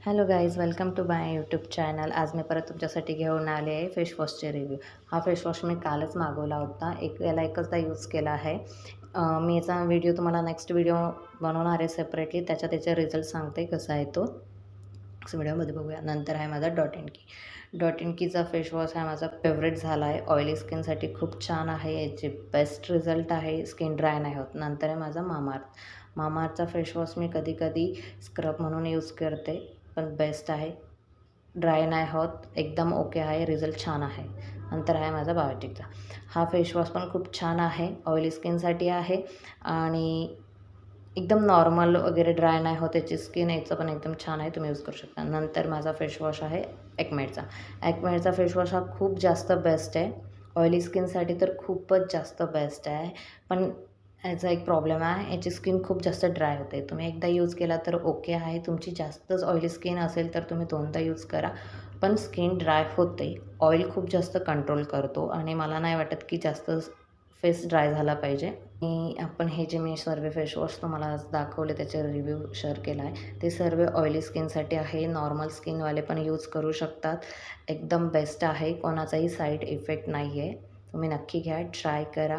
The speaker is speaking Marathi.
Hello guys, welcome to my YouTube channel. आज मी परत तुमच्यासाठी घेऊन आले आहे फेसवॉशचे रिव्ह्यू. हा फेसवॉश मी कालच मागवला होता. याला एकचदा यूज केला आहे. मी याचा व्हिडिओ तुम्हाला नेक्स्ट व्हिडिओ बनवणार आहे सेपरेटली. त्याचे रिझल्ट सांगते कसा आहे तो व्हिडिओमध्ये बघूया. नंतर आहे माझा डॉट इन की. डॉट इन कीचा फेसवॉश हा माझा फेवरेट झाला आहे. ऑइली स्किनसाठी खूप छान आहे. याचे बेस्ट रिझल्ट आहे. स्किन ड्राय नाही होत. नंतर आहे माझा मामाअर्थचा फेसवॉश मी कधी कधी स्क्रब म्हणून यूज करते, पण बेस्ट आहे. ड्राय नाही होत, एकदम ओके आहे, रिझल्ट छान आहे. नंतर आहे माझा बायोटिकचा. हा फेसवॉश पण खूप छान आहे. ऑइली स्किनसाठी आहे आणि एकदम नॉर्मल वगैरे ड्राय नाही होत याची स्किन. याचं पण एकदम छान आहे, तुम्ही यूज करू शकता. नंतर माझा फेसवॉश आहे ॲक्मेडचा फेसवॉश हा खूप जास्त बेस्ट आहे. ऑइली स्किनसाठी तर खूपच जास्त बेस्ट आहे. पण याचा एक प्रॉब्लेम आहे, याची स्किन खूप जास्त ड्राय होते. तुम्ही एकदा यूज केला तर ओके आहे. तुमची जास्तच ऑइली स्किन असेल तर तुम्ही दोनदा यूज करा, पण स्किन ड्राय होते. ऑइल खूप जास्त कंट्रोल करतो आणि मला नाही वाटत की जास्त फेस ड्राय झाला पाहिजे. आणि आपण हे जे मी सर्व फेसवॉश तुम्हाला आज दाखवले त्याचे रिव्ह्यू शेअर केला आहे, ते सर्व ऑइली स्किनसाठी आहे. नॉर्मल स्किनवाले पण यूज करू शकतात. एकदम बेस्ट आहे. कोणाचाही साईड इफेक्ट नाही आहे. तुम्ही नक्की घ्या, ट्राय करा.